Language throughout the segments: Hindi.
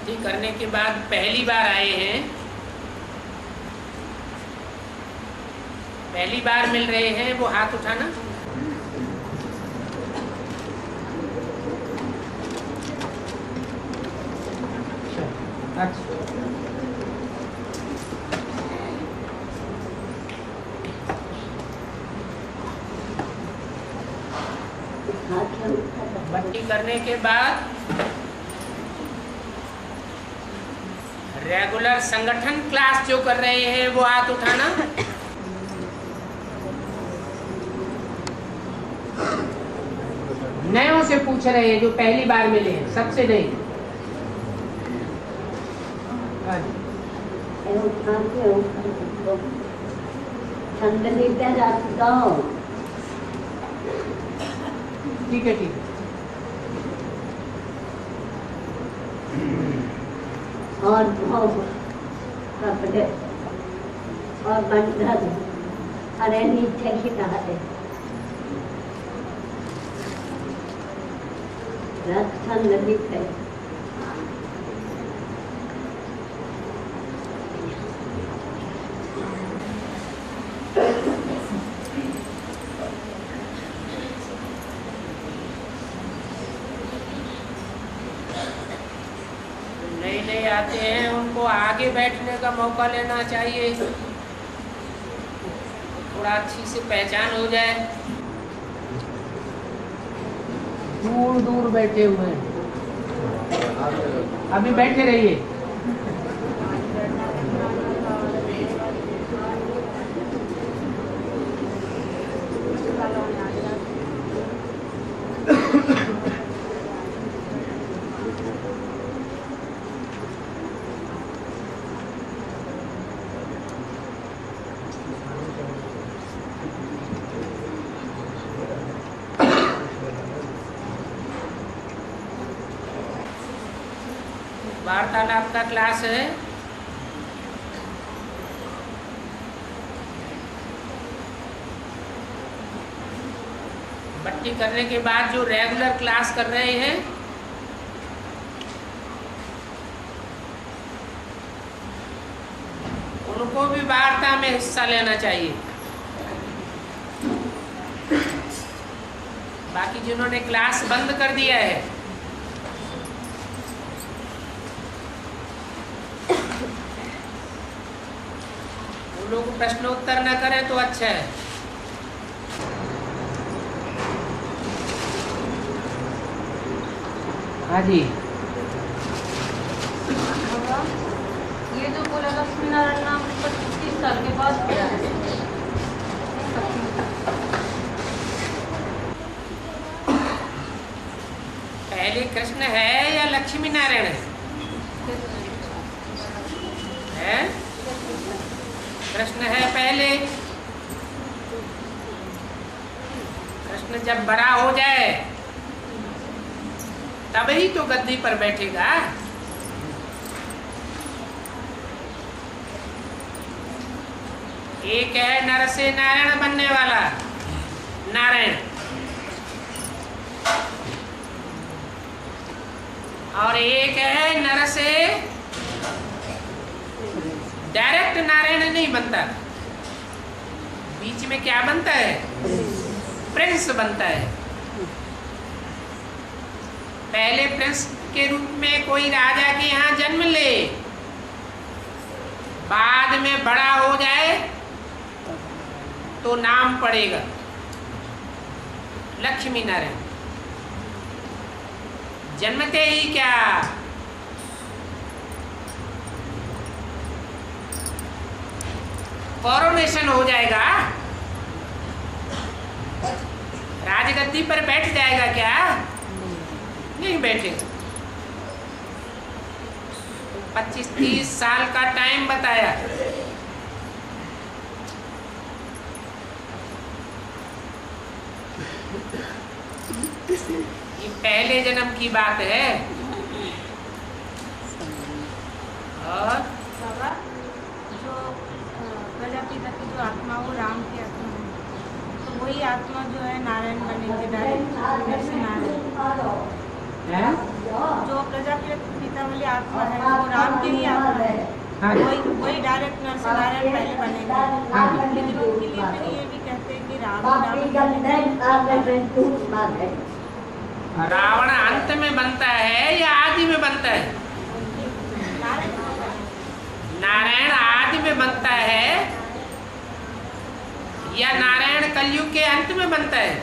भक्ति करने के बाद पहली बार आए हैं, पहली बार मिल रहे हैं, वो हाथ उठाना। भक्ति करने के बाद रेगुलर संगठन क्लास जो कर रहे हैं वो हाथ उठाना। नयों से पूछ रहे हैं जो पहली बार मिले हैं, सबसे नहीं। ठीक है, ठीक है। और कपड़े और बंधन अरे नीचे की नहाते रक्षण नदी पे नए आते हैं उनको आगे बैठने का मौका लेना चाहिए, थोड़ा अच्छी से पहचान हो जाए। दूर दूर बैठे हुए हैं, अभी बैठे रहिए। वार्तालाप का क्लास है। भक्ति करने के बाद जो रेगुलर क्लास कर रहे हैं उनको भी वार्ता में हिस्सा लेना चाहिए। बाकी जिन्होंने क्लास बंद कर दिया है लोग प्रश्नोत्तर न करें तो अच्छा है। हाँ जी, ये जो बोला लक्ष्मी नारायण नाम 25 साल के बाद किया है। पहले कृष्ण है या लक्ष्मी नारायण है? कृष्ण है पहले। कृष्ण जब बड़ा हो जाए तब ही तो गद्दी पर बैठेगा। एक है नर से नारायण बनने वाला नारायण, और एक है नर से डायरेक्ट नारायण नहीं बनता, बीच में क्या बनता है? प्रिंस बनता है। पहले प्रिंस के रूप में कोई राजा के यहाँ जन्म ले, बाद में बड़ा हो जाए तो नाम पड़ेगा लक्ष्मी नारायण। जन्मते ही क्या कोरोनेशन हो जाएगा, राजगद्दी पर बैठ जाएगा क्या? नहीं बैठेगा। 25-30 साल का टाइम बताया। ये पहले जन्म की बात है। और जो प्रजापिता की जो आत्मा वो राम की आत्मा है, तो वही आत्मा जो है नारायण बनेंगे डायरेक्ट नारायण। है? जो प्रजापिता वाली आत्मा है वो राम की ही आत्मा है। हाँ जी। वही डायरेक्ट नरसिंह पहले बनेंगे। लेकिन उनके लिए फिर ये भी कहते हैं कि रावण अंत में बनता है या आदि में बनता है? नारायण आदि में बनता है या नारायण कलयुग के अंत में बनता है?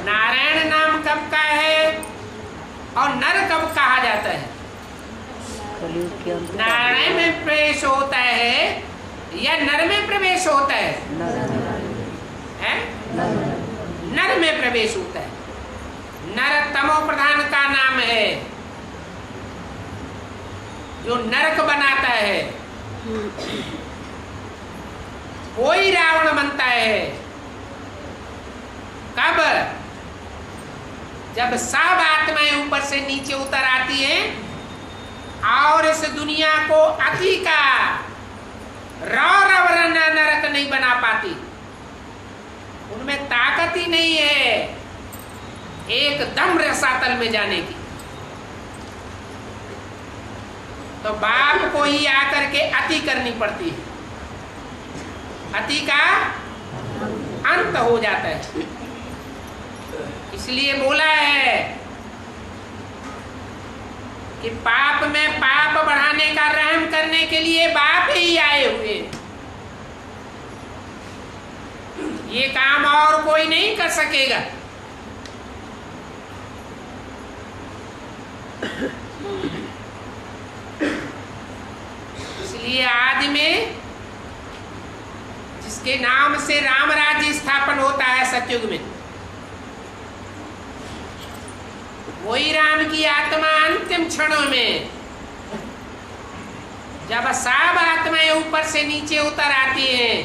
नारायण नाम कब का है और नर कब कहा जाता है? नारायण में प्रवेश होता है या नर में प्रवेश होता है? हैं? नर में प्रवेश होता है। नर तमो प्रधान का नाम है, जो नरक बनाता है। कोई रावण बनता है कब? जब सब आत्माएं ऊपर से नीचे उतर आती हैं और इस दुनिया को अति का रौरव नरक नहीं बना पाती, उनमें ताकत ही नहीं है एकदम रसातल में जाने की, तो बाप को ही आकर के अति करनी पड़ती है। अति का अंत हो जाता है। इसलिए बोला है कि पाप में पाप बढ़ाने का रहम करने के लिए बाप ही आए हुए। ये काम और कोई नहीं कर सकेगा। इसलिए आदि में जिसके नाम से राम राज्य स्थापन होता है सतयुग में, वही राम की आत्मा अंतिम क्षणों में जब सब आत्माएं ऊपर से नीचे उतर आती हैं,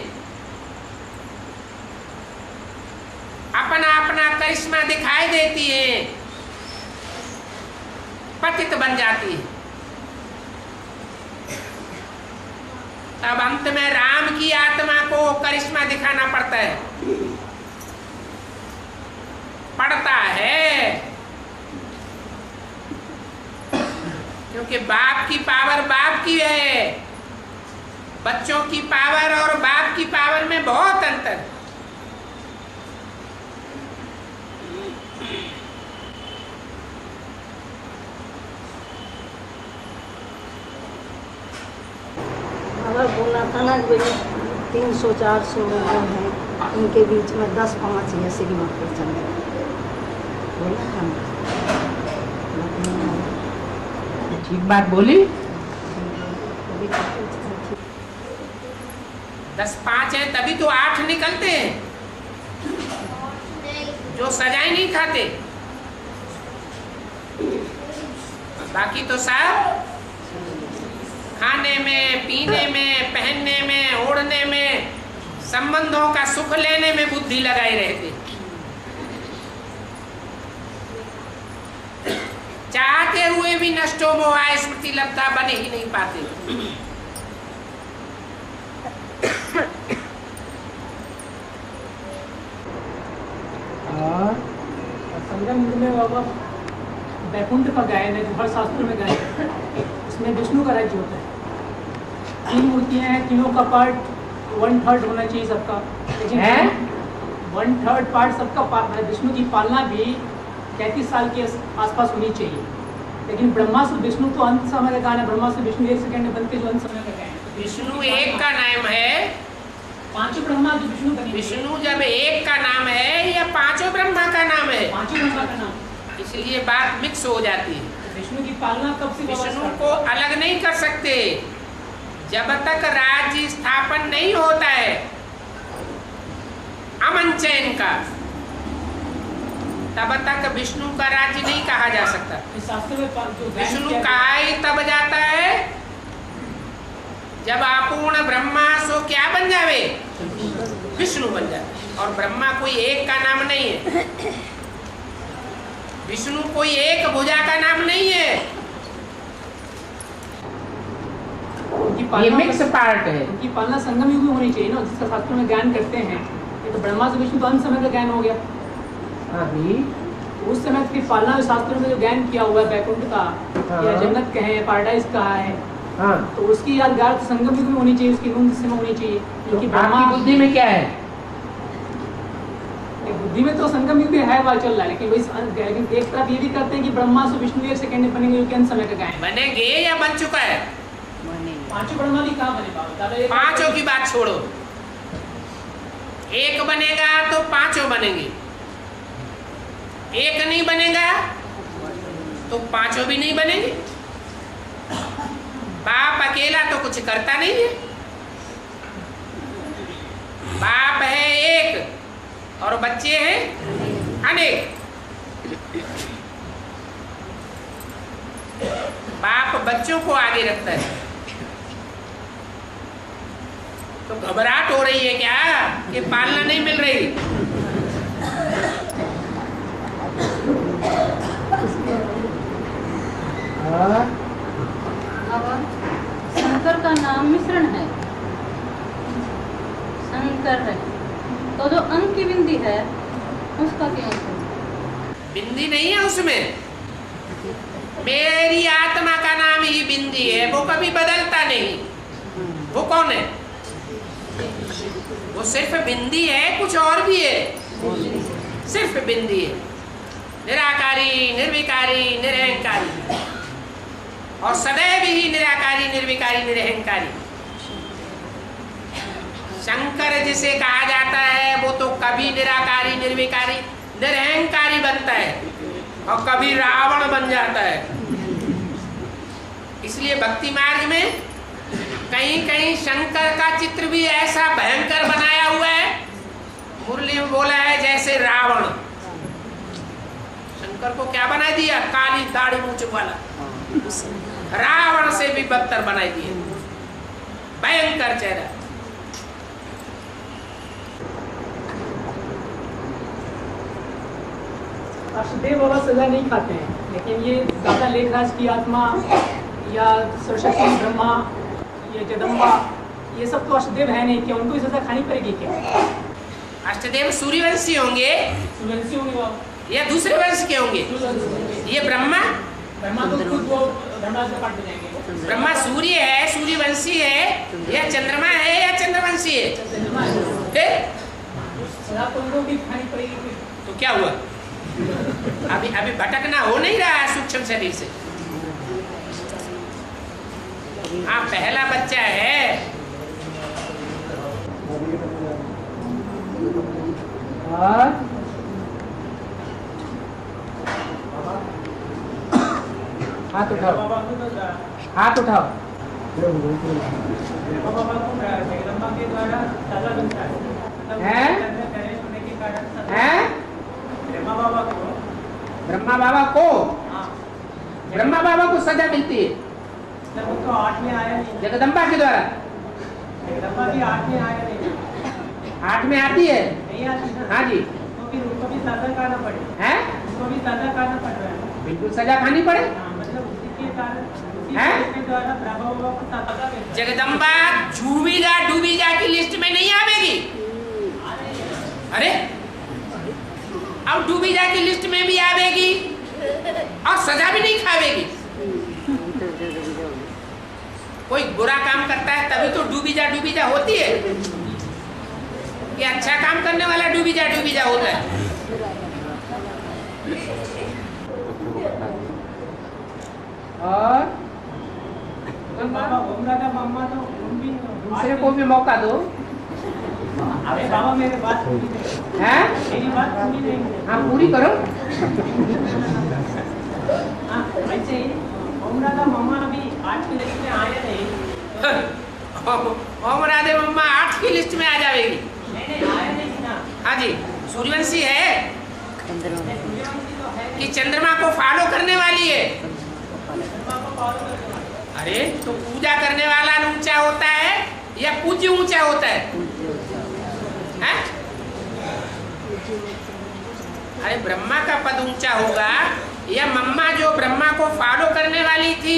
अपना अपना करिश्मा दिखाई देती है, पतित बन जाती है, तब अंत में राम की आत्मा को करिश्मा दिखाना पड़ता है, क्योंकि बाप की पावर बाप की है। बच्चों की पावर और बाप की पावर में बहुत अंतर है। अगर बोला था ना कि 300-400 लोग हैं, इनके बीच में 10 5 या श्रीमत पर चल गए, बोला था ना। ठीक बात बोली। 10-5 है तभी तो 8 निकलते हैं जो सजाएं नहीं खाते, बाकी तो सब खाने में, पीने में, पहनने में, ओढ़ने में, संबंधों का सुख लेने में बुद्धि लगाए रहते। चाहते हुए भी नष्टो मोहाय स्मृति लब्धा बने ही नहीं पाते। और संगम युग में बाबा वैकुंठ का गायन है, जो हर शास्त्र में गायन है, उसमें विष्णु का राज्य होता है। 3 मूर्तियां हैं, तीनों का पार्ट 1/3 होना चाहिए सबका, लेकिन 1/3 पार्ट सबका विष्णु की पालना भी 33 साल के आसपास होनी चाहिए। लेकिन ब्रह्मासुर विष्णु तो अंत समय का गान है, ब्रह्मासुर विष्णु 1 सेकंड में बनते जो अंत समय का गायन है। विष्णु एक का नाम है, 5 ब्रह्मा जो विष्णु बने। विष्णु जब एक का नाम है या 5 ब्रह्मा का नाम है, 5 ब्रह्मा का नाम, इसलिए बात मिक्स हो जाती है। विष्णु की पालना कब से विष्णु को अलग नहीं कर सकते। जब तक राज्य स्थापन नहीं होता है अमन चैन का, तब तक विष्णु का राज्य नहीं कहा जा सकता। शास्त्र में विष्णु कहा ही तब जाता है जब अपूर्ण ब्रह्मा सो क्या बन जावे, विष्णु बन जावे। और ब्रह्मा कोई एक का नाम नहीं है, विष्णु कोई एक भुजा का नाम नहीं है, ये मिक्स पार्ट है। उनकी पालना संगम युग में होनी चाहिए ना, जिसका शास्त्रों में ज्ञान करते हैं। ये तो ब्रह्मा से विष्णु तो अंत समय का ज्ञान हो गया। अभी उस समय की पालना में शास्त्रों में जो ज्ञान किया हुआ है बैकुंठ का हाँ। या जन्नत कहे पाराडाइज कहा है, हाँ, तो उसकी यादगार तो संगम युग में होनी चाहिए, उसकी नून समय होनी चाहिए, क्योंकि ब्रह्मा आपकी बुद्धि में क्या है? बुद्धि में तो संगम युग भी है, बात चल रहा है, लेकिन वही एक तरफ ये भी करते हैं कि ब्रह्मा से विष्णु एक सेकंड में बनेंगे, क्योंकि अंत समय का गायन बनेंगे या बन चुका है? पांचों ब्रह्मा भी कहाँ बने बाबा? दादा एक पांचों की बात छोड़ो, एक बनेगा तो पांचों बनेंगे, एक नहीं बनेगा तो पांचों भी नहीं बनेंगे। बाप अकेला तो कुछ करता नहीं है, बाप है एक और बच्चे हैं अनेक। बाप बच्चों को आगे रखता है, तो घबराहट हो रही है क्या कि पालना नहीं मिल रही? शंकर का नाम मिश्रण है, शंकर है, तो जो अंक की बिंदी है उसका क्या है? बिंदी नहीं है उसमें, मेरी आत्मा का नाम ही बिंदी है, वो कभी बदलता नहीं। वो कौन है? वो सिर्फ बिंदी है, कुछ और भी है, सिर्फ बिंदी है। निराकारी, निर्विकारी, निरहंकारी, और सदैव ही निराकारी, निर्विकारी, निरहंकारी। शंकर जिसे कहा जाता है वो तो कभी निराकारी, निर्विकारी, निरहंकारी बनता है और कभी रावण बन जाता है। इसलिए भक्ति मार्ग में कहीं कहीं शंकर का चित्र भी ऐसा भयंकर बनाया हुआ है, मुरली में बोला है जैसे रावण। शंकर को क्या बना दिया? काली दाढ़ी मूंछ वाला, रावण से भी बदतर बनाई दिए, भयंकर चेहरा। अष्टदेव बाबा सजा नहीं खाते हैं, लेकिन ये दादा लेखराज की आत्मा या सरस्वती ब्रह्मा या जगदम्बा, ये सब तो अष्टदेव है नहीं, क्या उनको भी सजा खानी पड़ेगी क्या? अष्टदेव सूर्यवंशी होंगे सूर्यवंशी होंगे बाबा या दूसरे वंश के होंगे? ये ब्रह्मा तो खुद वो धर्मराज में काट जाएंगे। ब्रह्मा सूर्य है, सूर्यवंशी है, या चंद्रमा है या चंद्रवंशी है? फिर सजा तो उनको भी खानी पड़ेगी फिर। तो क्या हुआ? अभी अभी भटकना हो नहीं रहा है सूक्ष्म शरीर से। हाँ, पहला बच्चा है। और हाथ उठाओ, हाथ उठाओ। ब्रह्मा बाबा को ब्रह्मा बाबा को सजा मिलती है तो 8 में आया नहीं, जगदम्बा के द्वारा। जगदम्बा भी 8 में आया नहीं, 8 में आती है। नहीं आती ना। हाँ जी, तो फिर उसको भी सजा खाना पड़े, है उसको भी सजा खाना पड़ रहा है। बिल्कुल सजा खानी पड़े। हाँ, मतलब उसी के कारण, हैं? उसी के द्वारा ब्रह्मा बाबा को सजा मिलता है। जगदम्बा झूबीजा डूबीजा की लिस्ट में नहीं आवेगी। अरे अब डूबीजा की लिस्ट में भी आवेगी और सजा भी नहीं खावेगी। कोई बुरा काम करता है तभी तो डूबीजा होती है, कि अच्छा काम करने वाला डूबीजा होता है। और बाबा घूम रहा था, मम्मा तो घूम भी दूसरे को भी मौका दो। अरे बाबा मेरी बात सुनी नहीं, हैं? मेरी बात सुनी नहीं। हाँ, पूरी करो। हाँ, वैसे ही घूम रहा था, मम्मा अभी 8 की लिस्ट में आया नहीं। ओम राधे मम्मा 8 की लिस्ट में आ जाएगी। नहीं आया नहीं ना। हाँ जी, सूर्यवंशी है सूर्यवंशी तो है कि चंद्रमा को फॉलो करने वाली है। चंद्रमा को फॉलो करने वाला। अरे तो पूजा करने वाला ऊंचा होता है या पूज्य ऊंचा होता है? हैं? अरे ब्रह्मा का पद ऊंचा होगा या मम्मा जो ब्रह्मा को फॉलो करने वाली थी,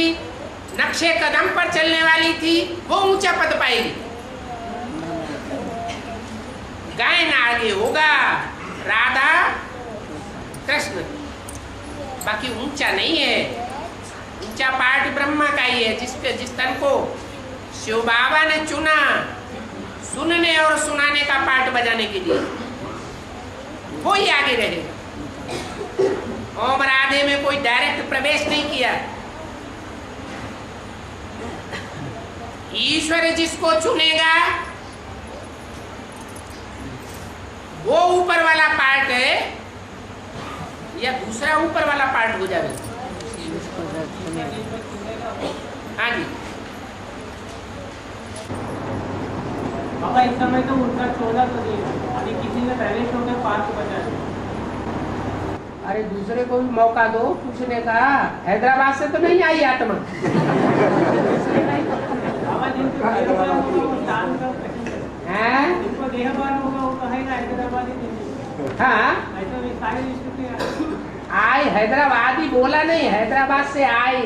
नक्शे कदम पर चलने वाली थी, वो ऊंचा पद पाएगी। गायन आगे होगा, राधा कृष्ण, बाकी ऊंचा नहीं है। ऊंचा पार्ट ब्रह्मा का ही है, जिस तन को शिव बाबा ने चुना सुनने और सुनाने का पार्ट बजाने के लिए, वो ही आगे रहेगा। ओम राधे में कोई डायरेक्ट प्रवेश नहीं किया। ईश्वर जिसको चुनेगा वो ऊपर वाला पार्ट है या दूसरा ऊपर वाला पार्ट हो जाएगा। हाँ जी, बाबा इस समय तो उनका 14 तो नहीं है, अभी किसी ने प्रवेश होकर पार्क बचा है। अरे दूसरे को भी मौका दो पूछने का। हैदराबाद से तो नहीं आई आत्मा। बाबा जिनको देहभान होगा वो दान कर सकते हैं, जिनको देहभान होगा वो कहेगा हैदराबाद ही नहीं। हाँ, ऐसा भी सारी स्थिति आई हैदराबादी बोला नहीं, हैदराबाद से आई।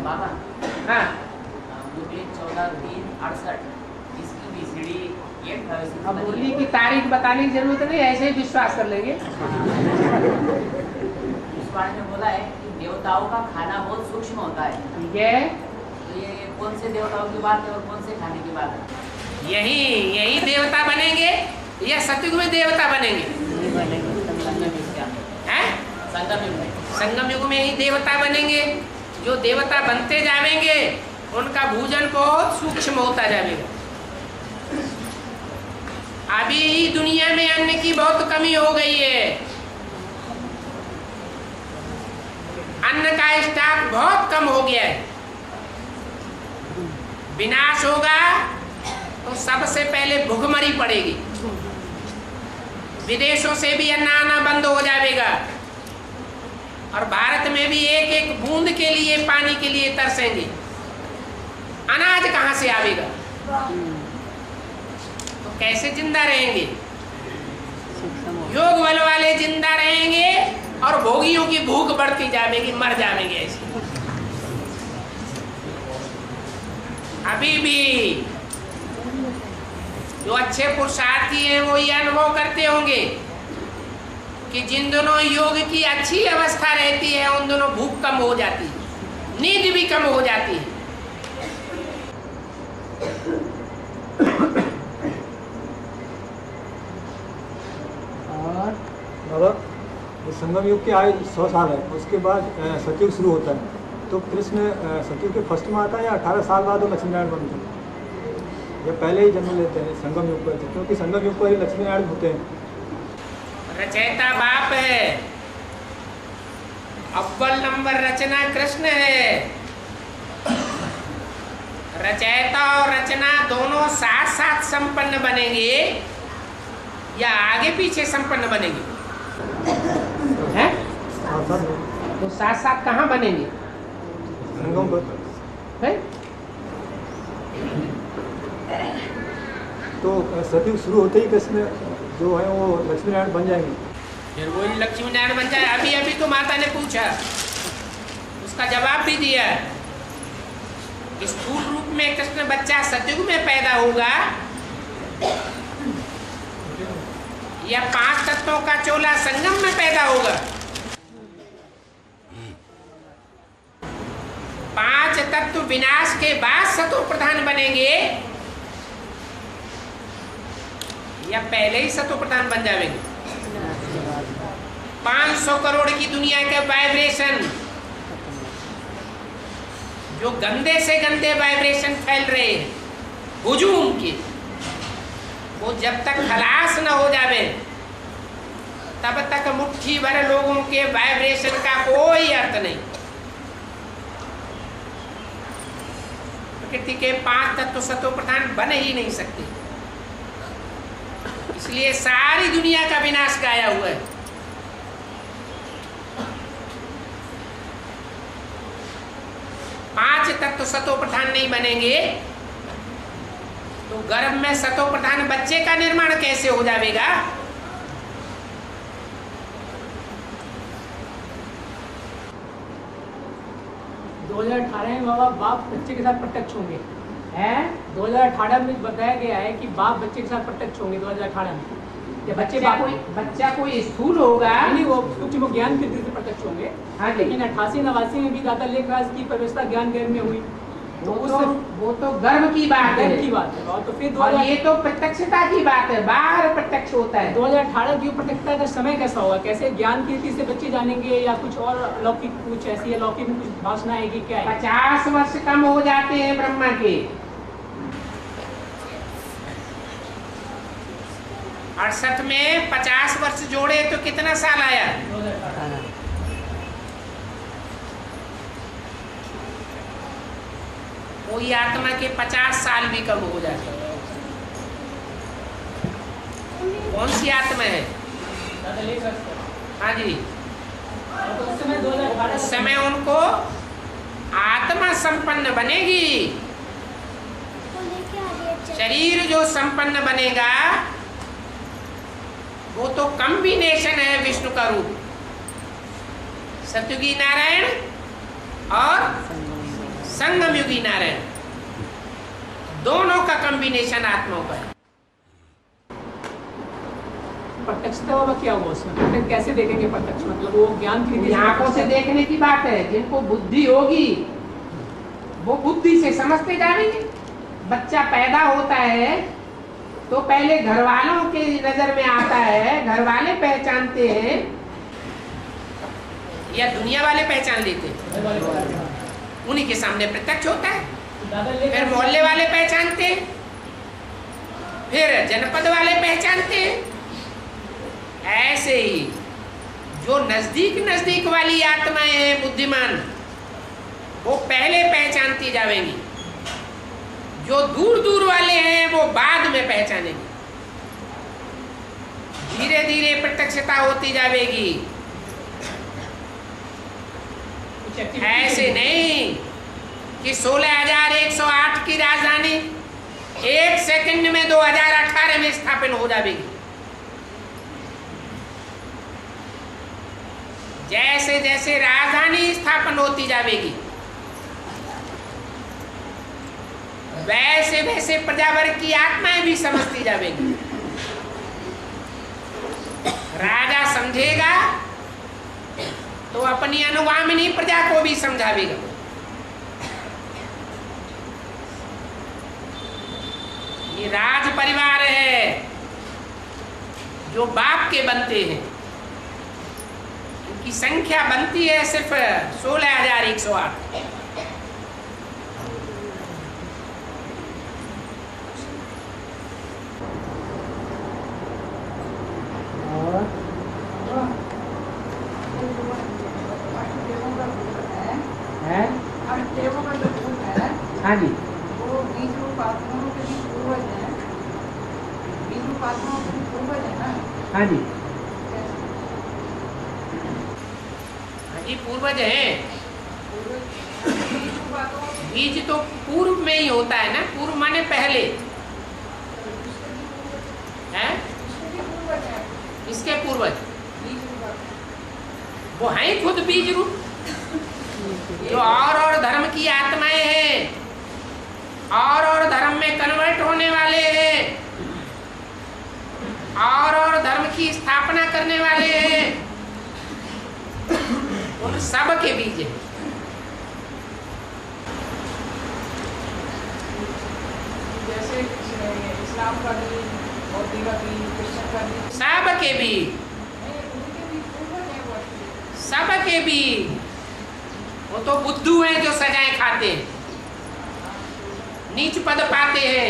बाबा, हाँ, मुझे 14/3/68 इसकी बीसीडी ये अब मुरली की तारीख बताने की जरूरत नहीं, ऐसे ही विश्वास कर लेंगे। इस बारे में बोला है कि देवताओं का खाना बहुत सूक्ष्म होता है। ठीक है, तो ये कौन से देवताओं की बात है और कौन से खाने की बात है? यही देवता बनेंगे या सतयुग में देवता बनेंगे? हैं? संगम युग में। संगम युग में ही देवता बनेंगे। जो देवता बनते जाएंगे उनका भोजन बहुत सूक्ष्म होता जाएगा। अभी दुनिया में अन्न की बहुत कमी हो गई है। अन्न का स्टॉक बहुत कम हो गया है। विनाश होगा तो सबसे पहले भुखमरी पड़ेगी। विदेशों से भी अन्न आना बंद हो जाएगा और भारत में भी एक एक बूंद के लिए, पानी के लिए तरसेंगे। अनाज कहां से आवेगा? तो कैसे जिंदा रहेंगे? योग बल वाले जिंदा रहेंगे और भोगियों की भूख बढ़ती जाएगी, मर जाएंगे ऐसे। अभी भी जो अच्छे पुरुषार्थी हैं वो ये अनुभव करते होंगे कि जिन दोनों योग की अच्छी अवस्था रहती है उन दोनों भूख कम हो जाती है, नींद भी कम हो जाती है। और बाबा, संगम युग की आयु 100 साल है, उसके बाद सतयुग शुरू होता है। तो कृष्ण सतयुग के फर्स्ट में आता है या 18 साल बाद वो लक्ष्मीनारायण बनते हैं, या पहले ही जन्म लेते हैं संगम युग पर? क्योंकि संगम युग पर ही लक्ष्मीनारायण होते हैं। रचयिता बाप है, अव्वल नंबर रचना कृष्ण है। रचयिता और रचना दोनों साथ साथ संपन्न बनेंगे या आगे पीछे संपन्न बनेंगे? हैं? तो साथ साथ कहाँ बनेंगे? संगम पर। है? तो सतयुग शुरू होते ही कृष्ण जो है वो लक्ष्मीनारायण बन जाएंगे। फिर वही लक्ष्मीनारायण बन जाए। अभी अभी तो माता ने पूछा, उसका जवाब भी दिया। स्थूल रूप में कृष्ण बच्चा सतयुग में पैदा होगा या 5 तत्वों का चोला संगम में पैदा होगा? 5 तत्व विनाश के बाद सतो प्रधान बनेंगे या पहले ही सतो प्रधान बन जाएंगे? 500 करोड़ की दुनिया के वाइब्रेशन, जो गंदे से गंदे वाइब्रेशन फैल रहे हैं हुजूम के, वो जब तक खलास न हो जावे तब तक मुट्ठी भर लोगों के वाइब्रेशन का कोई अर्थ नहीं। प्रकृति के 5 तत्व सतो प्रधान बन ही नहीं सकते, इसलिए सारी दुनिया का विनाश गाया हुआ है। पांच तत्व सतो प्रधान नहीं बनेंगे तो गर्भ में सतो प्रधान बच्चे का निर्माण कैसे हो जाएगा? में बाबा बाप बच्चे के साथ प्रत्यक्ष होंगे है 2018 में बताया गया है कि बाप बच्चे के साथ प्रत्यक्ष होंगे 2018 में। जब बच्चा कोई स्थूल होगा, नहीं वो क्योंकि वो ज्ञान के दृष्टि से प्रत्यक्ष होंगे। हाँ, लेकिन 88-89 में भी दादा लेखराज की प्रवेशता ज्ञान गर्भ में हुई, वो तो गर्व की बात है। और तो फिर और ये तो प्रत्यक्षता की बात है, बाहर प्रत्यक्ष होता है। 2018 की प्रत्यक्षता का समय कैसा होगा, कैसे ज्ञान की रीति से बच्चे जानेंगे, या कुछ और अलौकिक कुछ ऐसी अलौकिक में कुछ भाषणा है कि क्या है? 50 वर्ष कम हो जाते हैं ब्रह्मा के। 68 में 50 वर्ष जोड़े तो कितना साल आया? 2018। कोई आत्मा के 50 साल भी कम हो जाते हैं। कौन सी आत्मा है? हाँ जी, उस समय उनको आत्मा संपन्न बनेगी। शरीर जो संपन्न बनेगा वो तो कॉम्बिनेशन है विष्णु का रूप, सतयुगी नारायण और संगम युगी नारायण, दोनों का कॉम्बिनेशन आत्माओं का है। प्रत्यक्षता बाबा क्या हुआ उसमें? प्रत्यक्ष कैसे देखेंगे प्रत्यक्ष? मतलब वो ज्ञान की आंखों से देखने की बात है। जिनको बुद्धि होगी वो बुद्धि से समझते जाएंगे। बच्चा पैदा होता है तो पहले घर वालों के नजर में आता है, घर वाले पहचानते हैं या दुनिया वाले पहचान लेते हैं, उन्हीं के सामने प्रत्यक्ष होता है। फिर मोहल्ले वाले पहचानते हैं, फिर जनपद वाले पहचानते हैं। ऐसे ही जो नजदीक वाली आत्माएं हैं बुद्धिमान, वो पहले पहचानती जाएंगी। जो दूर वाले हैं वो बाद में पहचानेंगे। धीरे धीरे प्रत्यक्षता होती जाएगी। ऐसे नहीं कि 16,108 की राजधानी 1 सेकंड में 2018 में स्थापन हो जाएगी। जैसे जैसे राजधानी स्थापन होती जाएगी वैसे वैसे प्रजावर्ग की आत्माएं भी समझती जाएगी। राजा समझेगा तो अपनी अनुगामिनी प्रजा को भी समझावेगा। ये राज परिवार है जो बाप के बनते हैं। इनकी संख्या बनती है सिर्फ 16,108। हाँ जी, वो बीज रूप आत्माओं के भी पूर्वज हैं। बीज रूप आत्माओं के भी पूर्वज है ना? हाँ जी, हाँ जी, पूर्वज है। बीज तो पूर्व में ही होता है ना। पूर्व माने पहले है। इसके पूर्वज वो है खुद बीज रूप। जो और धर्म की आत्माएं हैं, और धर्म में कन्वर्ट होने वाले हैं, और धर्म की स्थापना करने वाले हैं, उन सब के बीज है। जैसे इस्लाम का भी, बौद्ध का भी, क्रिश्चियन का भी, सब के बीज, उनके भी पूर्वज हैं वो। सब के बीज। वो तो बुद्धू हैं जो सजाएं खाते हैं, नीच पद पाते हैं,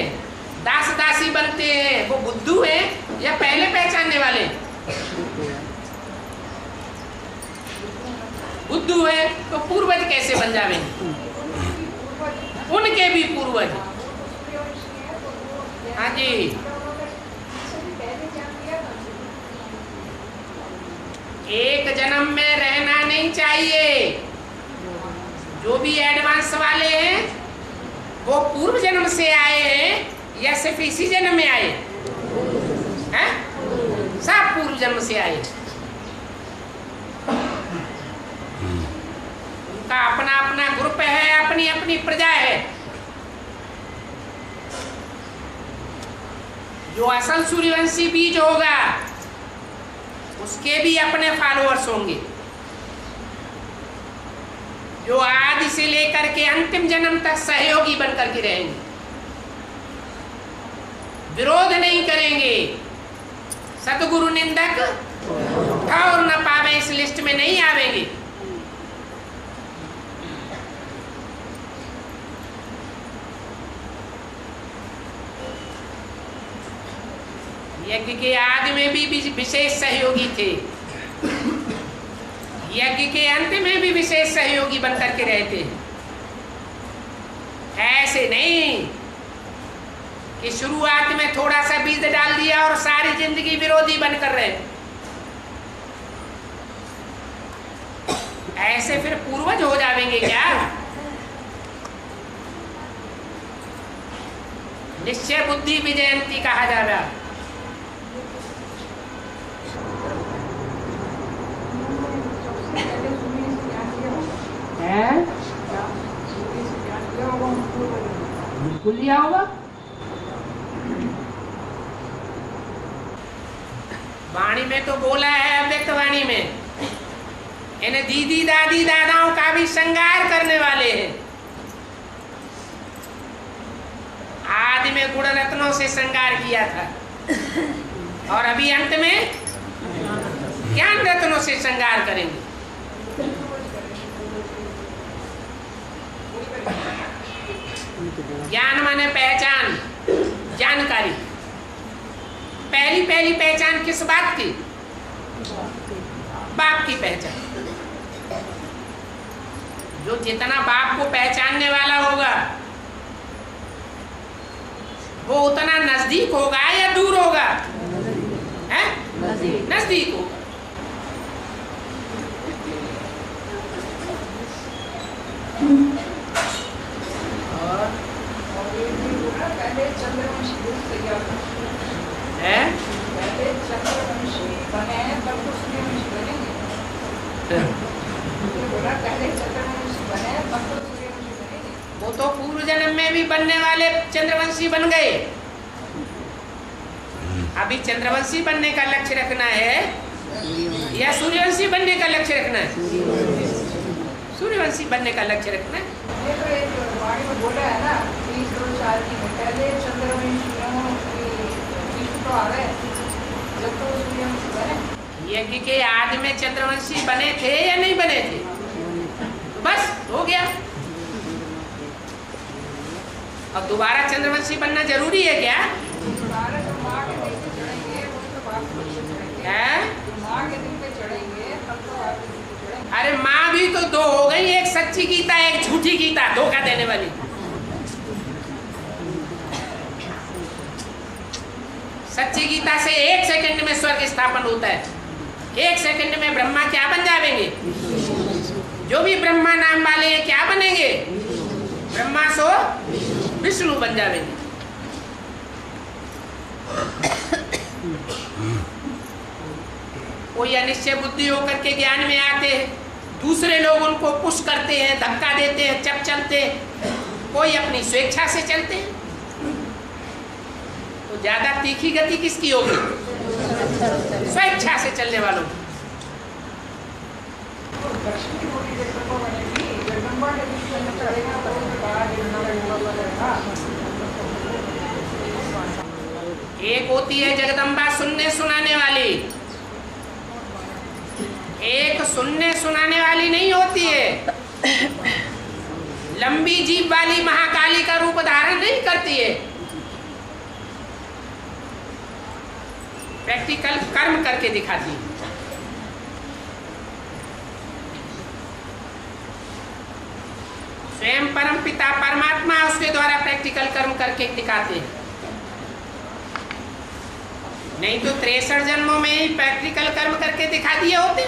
दास दासी बनते हैं। वो बुद्धू हैं या पहले पहचानने वाले? बुद्धू है तो पूर्वज कैसे बन जावे? उनके भी पूर्वज। हाँ जी, एक जन्म में रहना नहीं चाहिए। जो भी एडवांस वाले हैं वो पूर्व जन्म से आए हैं या सिर्फ इसी जन्म में आए हैं? सब पूर्व जन्म से आए। उनका अपना अपना ग्रुप है, अपनी अपनी प्रजा है। जो असल सूर्यवंशी बीज होगा उसके भी अपने फॉलोअर्स होंगे, जो आदि से लेकर के अंतिम जन्म तक सहयोगी बनकर के रहेंगे, विरोध नहीं करेंगे। सतगुरु निंदक ठौर न पावे इस लिस्ट में नहीं आवेंगे। यज्ञ के आदि में भी विशेष सहयोगी थे, यज्ञ के अंत में भी विशेष सहयोगी बनकर के रहते हैं। ऐसे नहीं कि शुरुआत में थोड़ा सा बीज डाल दिया और सारी जिंदगी विरोधी बनकर रहे। ऐसे फिर पूर्वज हो जाएंगे क्या? निश्चय बुद्धि विजयंती कहा जा रहा है। बिल्कुल लिया होगा। वाणी में तो बोला है, अव्यक्त वाणी में, इन्हें दीदी दादी दादाओं का भी श्रृंगार करने वाले हैं। आदि में गुण रत्नों से श्रृंगार किया था और अभी अंत में ज्ञान रत्नों से श्रृंगार करेंगे। ज्ञान माने पहचान, जानकारी। पहली पहचान किस बात की? बाप की पहचान। जो जितना बाप को पहचानने वाला होगा वो उतना नजदीक होगा या दूर होगा? है? नजदीक होगा। वो तो पूर्व जन्म में भी बनने वाले चंद्रवंशी बन गए। अभी चंद्रवंशी बनने का लक्ष्य रखना है या सूर्यवंशी बनने का लक्ष्य रखना है? सूर्यवंशी बनने का लक्ष्य रखना है। वाणी में बोला है ना 20 साल की पहले चंद्रवंशी तो आ गए, जब तो सूर्यवंशी बने। यज्ञ के आदि में चंद्रवंशी बने थे या नहीं बने थे? बस हो गया। अब दोबारा चंद्रवंशी बनना जरूरी है क्या? दोबारा जो माँ के दिल पे चढ़ेंगे वो तो बाप के दिल पे चढ़ेंगे। माँ के दिल पे चढ़ेंगे तब तो बाप के दिल पे चढ़ेंगे। अरे माँ भी तो दो हो गई, एक सच्ची गीता एक झूठी गीता, धोखा देने वाली। सच्ची गीता से 1 सेकंड में स्वर्ग स्थापन होता है। 1 सेकंड में ब्रह्मा क्या बन जाएंगे? जो भी ब्रह्मा नाम वाले हैं क्या बनेंगे? ब्रह्मा सो विष्णु बन जाएंगे। कोई अनिश्चय बुद्धि होकर के ज्ञान में आते हैं, दूसरे लोग उनको पुश करते हैं, धक्का देते हैं, चप चलते हैं। कोई अपनी स्वेच्छा से चलते हैं। तो ज्यादा तीखी गति किसकी होगी? स्वेच्छा से चलने वालों की। एक होती है जगदम्बा सुनने सुनाने वाली, एक सुनने सुनाने वाली नहीं होती है। लंबी जीभ वाली महाकाली का रूप धारण नहीं करती है। प्रैक्टिकल कर्म करके दिखाती है। स्वयं परम पिता परमात्मा उसके द्वारा प्रैक्टिकल कर्म करके दिखाते हैं। नहीं तो 63 जन्मों में ही प्रैक्टिकल कर्म करके दिखा दिए होते।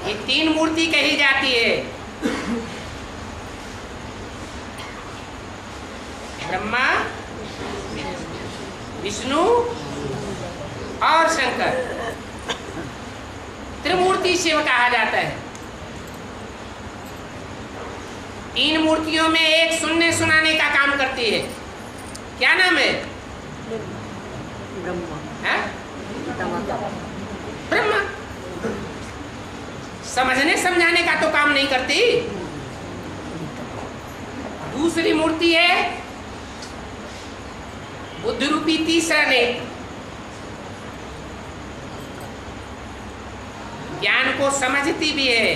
ये 3 मूर्ति कही जाती है, ब्रह्मा, विष्णु और शंकर। त्रिमूर्ति शिव कहा जाता है। इन मूर्तियों में एक सुनने सुनाने का काम करती है। क्या नाम है? हैं? ब्रह्मा। समझने समझाने का तो काम नहीं करती। दूसरी मूर्ति है बुद्ध रूपी तीसरा नेत्र। ज्ञान को समझती भी है,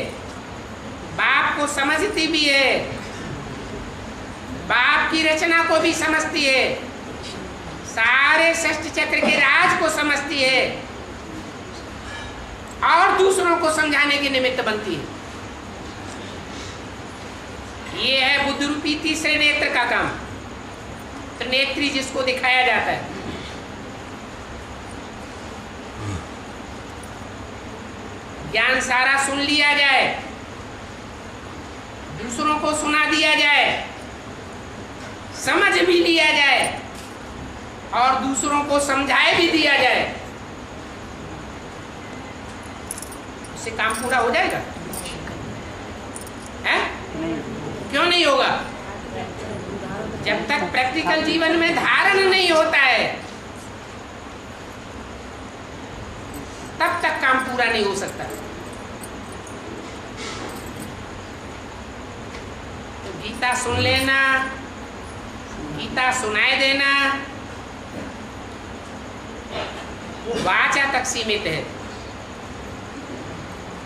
बाप को समझती भी है, बाप की रचना को भी समझती है, सारे षष्ठ चक्र के राज को समझती है और दूसरों को समझाने के निमित्त बनती है। ये है बुद्ध रूपी तीसरे नेत्र का काम। नेत्री जिसको दिखाया जाता है। ज्ञान सारा सुन लिया जाए, दूसरों को सुना दिया जाए, समझ भी लिया जाए और दूसरों को समझाए भी दिया जाए, उससे काम पूरा हो जाएगा? है? क्यों नहीं होगा? जब तक प्रैक्टिकल जीवन में धारण नहीं होता है तब तक काम पूरा नहीं हो सकता। तो गीता सुन लेना, गीता सुनाए देना वो वाचा तक सीमित है।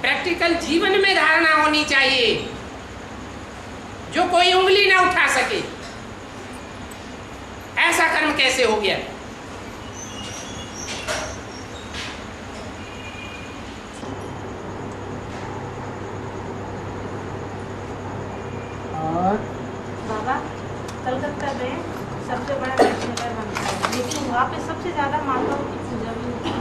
प्रैक्टिकल जीवन में धारणा होनी चाहिए जो कोई उंगली ना उठा सके। ऐसा कर्म कैसे हो गया? बाबा कलकत्ता में सबसे बड़ा वैष्णव बनता है, लेकिन वहाँ पे सबसे ज्यादा माताओं की पूजा भी होती है।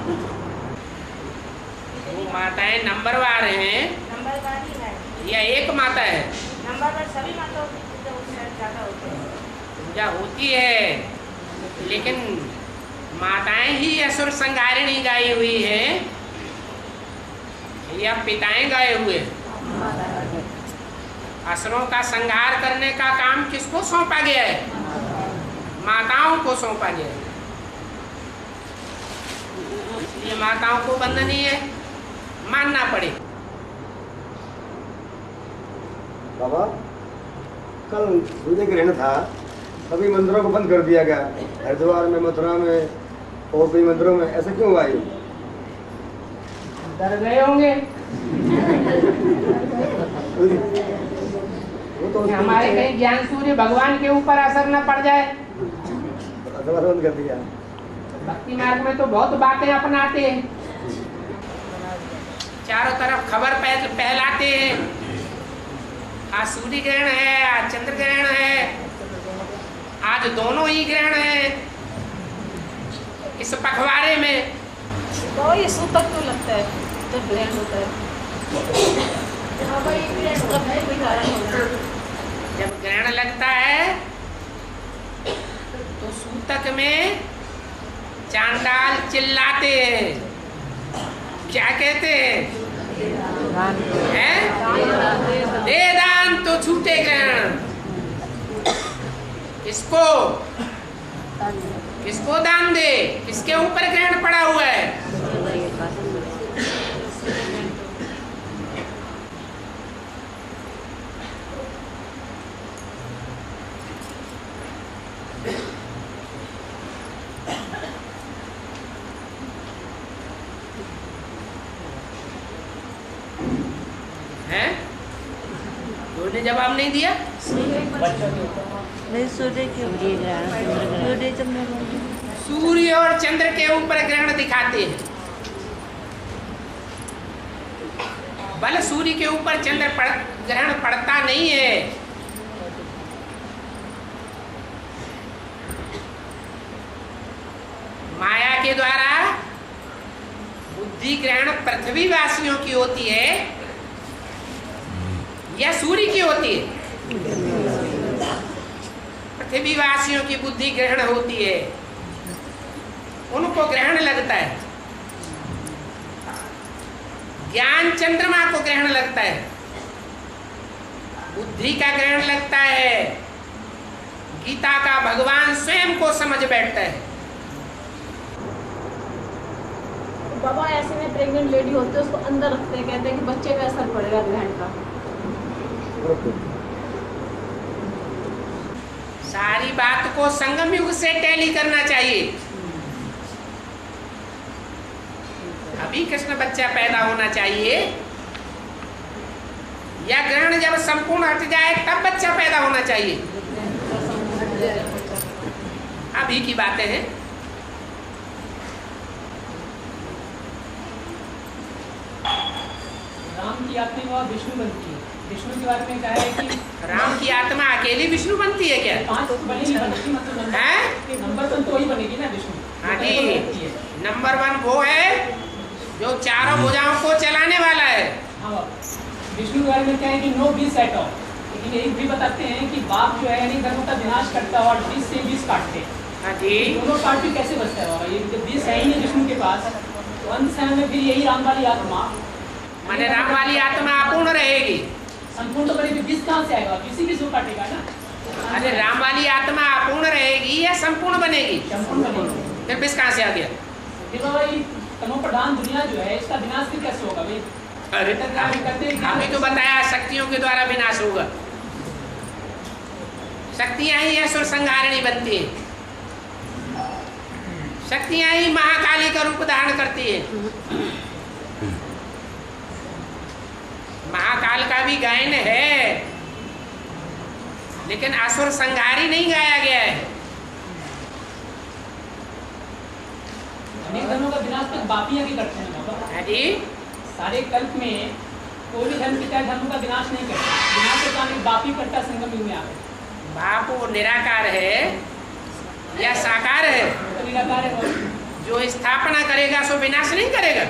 वो माताएं नंबरवार हैं नंबरवार ही है या एक माता है? नंबरवार सभी माताओं की पूजा उससे ज्यादा होती है। पूजा होती है लेकिन माताएं ही असुर संहारिणी गाई हुई है या पिताएं गाए हुए? असुरों का संहार करने का काम किसको सौंपा गया है? माताओं को सौंपा गया है। ये माताओं को वंदनीय है, मानना पड़े। बाबा कल सूर्य ग्रहण था, सभी मंदिरों को बंद कर दिया गया, हरिद्वार में, मथुरा में और कई मंदिरों में। ऐसा क्यों हुआ? डर गए होंगे वो तो हमारे कहीं ज्ञान सूर्य भगवान के ऊपर असर न पड़ जाए। बंद कर दिया। भक्ति मार्ग में तो बहुत बातें अपनाते हैं, चारों तरफ खबर फैलाते हैं। आज सूर्य ग्रहण है, आज चंद्र ग्रहण है, आज दोनों ही ग्रहण है इस पखवाड़े में। तो ये सूतक क्यों लगता है जब ग्रहण होता है? जब ग्रहण लगता है तो सूतक में चांडाल चिल्लाते हैं। क्या कहते हैं? दे दान तो छूटे ग्रहण। किसको किसको दान दे? किसके ऊपर ग्रहण पड़ा हुआ है? हैं? ने जवाब नहीं दिया। सूर्य और चंद्र के ऊपर ग्रहण दिखाते हैं। बल सूर्य के ऊपर ग्रहण पड़ता नहीं है। माया के द्वारा बुद्धि ग्रहण पृथ्वी वासियों की होती है या सूर्य की होती है? पृथ्वी वासियों की बुद्धि ग्रहण होती है, उनको ग्रहण लगता है। ज्ञान चंद्रमा को ग्रहण लगता है। बुद्धि का ग्रहण लगता है, गीता का भगवान स्वयं को समझ बैठता है। बाबा ऐसे में प्रेग्नेंट लेडी होते है उसको अंदर रखते हैं, कहते हैं कि बच्चे पे असर पड़ेगा ग्रहण का। सारी बात को संगम युग से टैली करना चाहिए। अभी कृष्ण बच्चा पैदा होना चाहिए या ग्रहण जब संपूर्ण हट जाए तब बच्चा पैदा होना चाहिए? अभी की बातें हैं। राम की आत्मा विष्णु बनती है। विष्णु के बारे में कहा है कि राम की आत्मा अकेली विष्णु बनती है क्या? 5 बनेगी, मतलब है नंबर 1 तो वही बनेगी ना विष्णु। हाँ जी, नंबर 1 वो है जो चारों भुजाओं को चलाने वाला है। हाँ, विष्णु के बारे में क्या है कि नो बीस एट ऑल, लेकिन यही भी बताते हैं कि बाप जो है यानी धर्म का विनाश करता है और 20 से 20 काटते हैं। हाँ जी, दोनों पार्ट भी कैसे बचता है बाबा? ये जब 20 है ही नहीं विष्णु के पास, तो अंत समय में फिर यही राम वाली आत्मा, माने राम वाली आत्मा अपूर्ण रहेगी। संपूर्ण तो करेगी, 20 कहाँ से आएगा? 20 को काटेगा ना। अरे राम वाली आत्मा अपूर्ण रहेगी या संपूर्ण बनेगी? संपूर्ण बनेगी। फिर 20 कहाँ से आ गया? फिर बाबा ये तमो प्रधान दुनिया जो है इसका विनाश फिर कैसे होगा भाई? अरे अभी तो बताया शक्तियों के द्वारा विनाश होगा। शक्तियां ही असुर संहारिणी बनती है, शक्तियां ही महाकाली का रूप धारण करती है। महाकाल का भी गायन है, लेकिन असुर संहारी नहीं गाया गया है। अनेक धर्मों का विनाश तक बापियां भी करते हैं बाबा। हाँ जी, सारे कल्प में कोई भी धर्म के धर्म का विनाश नहीं करता। विनाश का काम एक बापी करता संगम युग में आकर। बाप वो निराकार है या साकार है? तो निराकार है वो। जो स्थापना करेगा सो विनाश नहीं करेगा।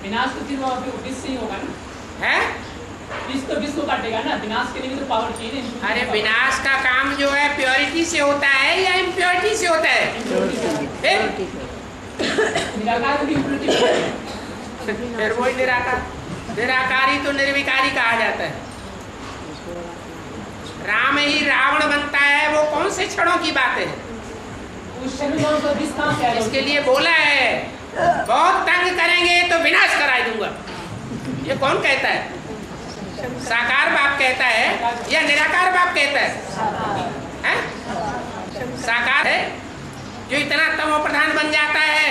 विनाश तो फिर विष से ही होगा ना। है विष तो विष को काटेगा ना, विनाश के लिए भी तो पावर चाहिए। अरे विनाश का काम जो है प्योरिटी से होता है या इम्प्योरिटी से होता है? निराकार की फिर वही निराकार, निराकारी तो निर्विकारी कहा जाता है। राम ही रावण बनता है, वो कौन से क्षणों की बात है? उस शरीर को विष कहाँ से आएगा? इसके लिए बोला है बहुत तंग करेंगे तो विनाश करा दूंगा। ये कौन कहता है? साकार बाप कहता है या निराकार बाप कहता है? साकार है जो इतना तमो प्रधान बन जाता है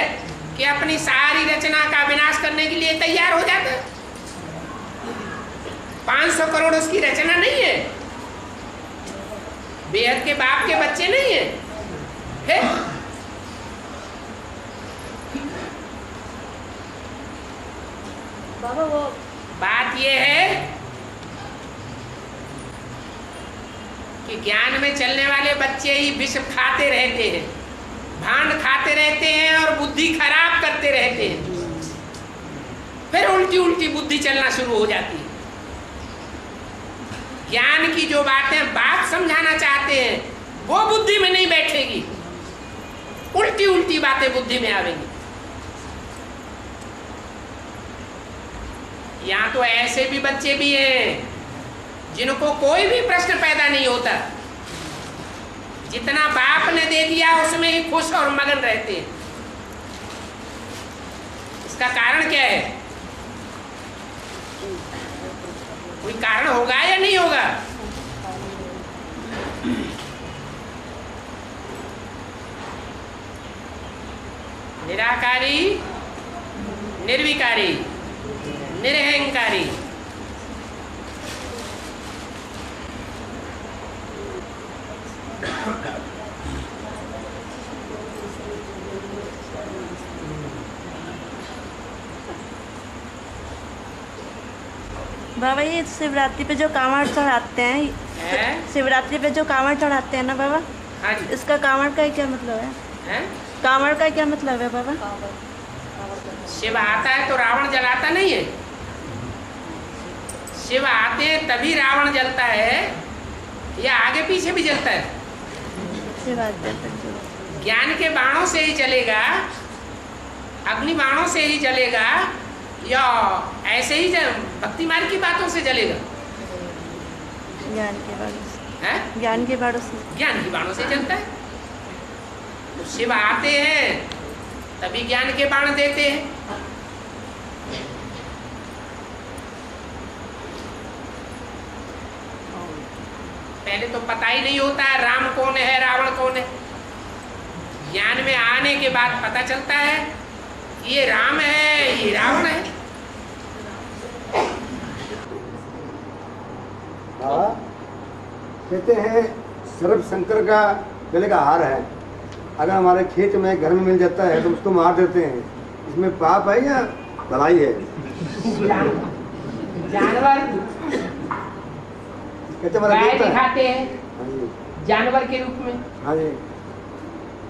कि अपनी सारी रचना का विनाश करने के लिए तैयार हो जाता है। 500 करोड़ उसकी रचना नहीं है, बेहद के बाप के बच्चे नहीं है? बाबा वो बात ये है कि ज्ञान में चलने वाले बच्चे ही विष खाते रहते हैं, भांड खाते रहते हैं और बुद्धि खराब करते रहते हैं। फिर उल्टी उल्टी बुद्धि चलना शुरू हो जाती है। ज्ञान की जो बातें बाप समझाना चाहते हैं वो बुद्धि में नहीं बैठेगी, उल्टी उल्टी बातें बुद्धि में आवेंगी। यहाँ तो ऐसे भी बच्चे भी हैं जिनको कोई भी प्रश्न पैदा नहीं होता, जितना बाप ने दे दिया उसमें ही खुश और मगन रहते हैं। इसका कारण क्या है? कोई कारण होगा या नहीं होगा? निराकारी, निर्विकारी, निरहंकारी। बाबा ये शिवरात्रि पे जो कांवड़ चढ़ाते हैं, शिवरात्रि पे जो कांवड़ चढ़ाते हैं ना बाबा, हाँ जी, इसका कांवड़ का क्या मतलब है? कांवड़ का क्या मतलब है बाबा? शिव आता है तो रावण जलाता नहीं है। शिव आते हैं तभी रावण जलता है या आगे पीछे भी जलता है? ज्ञान के बाणों से ही जलेगा, अग्नि बाणों से ही जलेगा या ऐसे ही भक्ति मार्ग की बातों से जलेगा? ज्ञान के बाणों से। हैं? ज्ञान के बाणों से। ज्ञान की बाणों से चलता है। तो शिव आते हैं तभी ज्ञान के बाण देते हैं। पहले तो पता ही नहीं होता है राम कौन है रावण कौन है। ज्ञान में आने के बाद पता चलता है ये राम है ये रावण है। हाँ, कहते हैं सर्व शंकर का गले का हार है। अगर हमारे खेत में घर में मिल जाता है तो उसको मार देते हैं। इसमें पाप है या भलाई है? जानवर कहते हमारा गाय देवता है। दिखाते हैं हाँ जी, जानवर के रूप में। हाँ जी।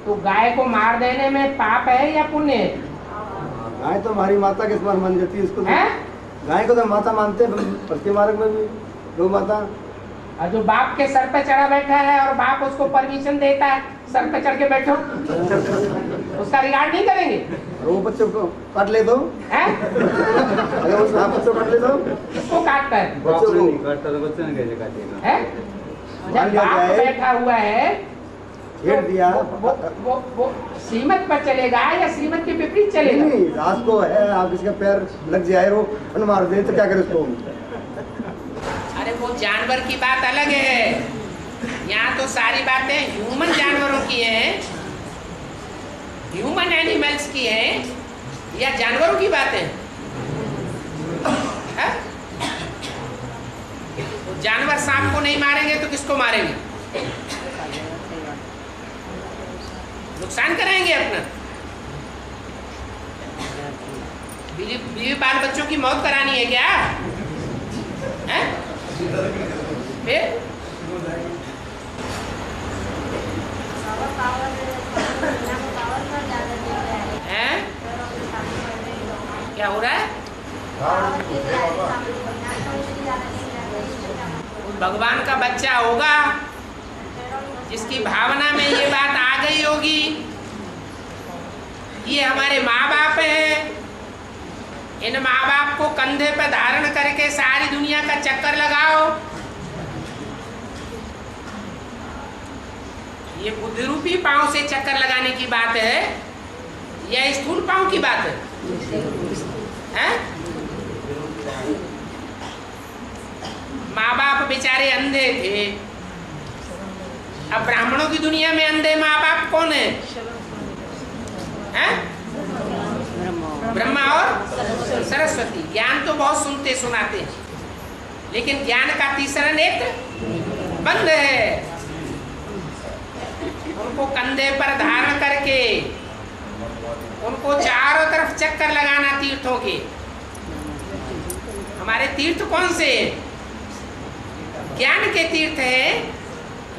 तो गाय को मार देने में पाप है या पुण्य है? गाय तो हमारी माता के समान मान जाती है इसको। हैं? गाय को तो माता मानते हैं भक्ति मार्ग में भी गौ माता। और जो बाप के सर पे चढ़ा बैठा है और बाप उसको परमिशन देता है सर पे चढ़ के बैठो, उसका रिगार्ड नहीं करेंगे? और वो बच्चों को काट ले दो हैं? अगर उस बच्चों को काट ले दो किसको काटता है? बच्चों को हैं? जब बाप बैठा हुआ है छेड़ दिया। वो श्रीमत पर चलेगा या श्रीमत के विपरीत चलेगा? नहीं, रात को है आप किसी का पैर लग जाए वो फन मार दे तो क्या करे उसको? अरे वो जानवर की बात अलग है। यहाँ तो सारी बातें ह्यूमन जानवरों की हैं, ह्यूमन एनिमल्स की हैं या जानवरों की बातें हैं? तो जानवर सांप को नहीं मारेंगे तो किसको मारेंगे? नुकसान कराएंगे अपना। बीवी बाल बच्चों की मौत करानी है क्या? हैं? फिर हैं? क्या हो रहा है? भगवान का बच्चा होगा जिसकी भावना में ये बात आ गई होगी ये हमारे माँ बाप हैं। इन माँ बाप को कंधे पर धारण करके सारी दुनिया का चक्कर लगाओ। ये बुद्धि रूपी पांव से चक्कर लगाने की बात है या स्थूल पांव की बात है? हैं? माँ बाप बेचारे अंधे थे। अब ब्राह्मणों की दुनिया में अंधे माँ बाप कौन है? हैं? ब्रह्मा और सरस्वती। ज्ञान तो बहुत सुनते सुनाते हैं लेकिन ज्ञान का तीसरा नेत्र बंद है। उनको कंधे पर धारण करके उनको चारों तरफ चक्कर लगाना तीर्थों के। हमारे तीर्थ कौन से? ज्ञान के तीर्थ है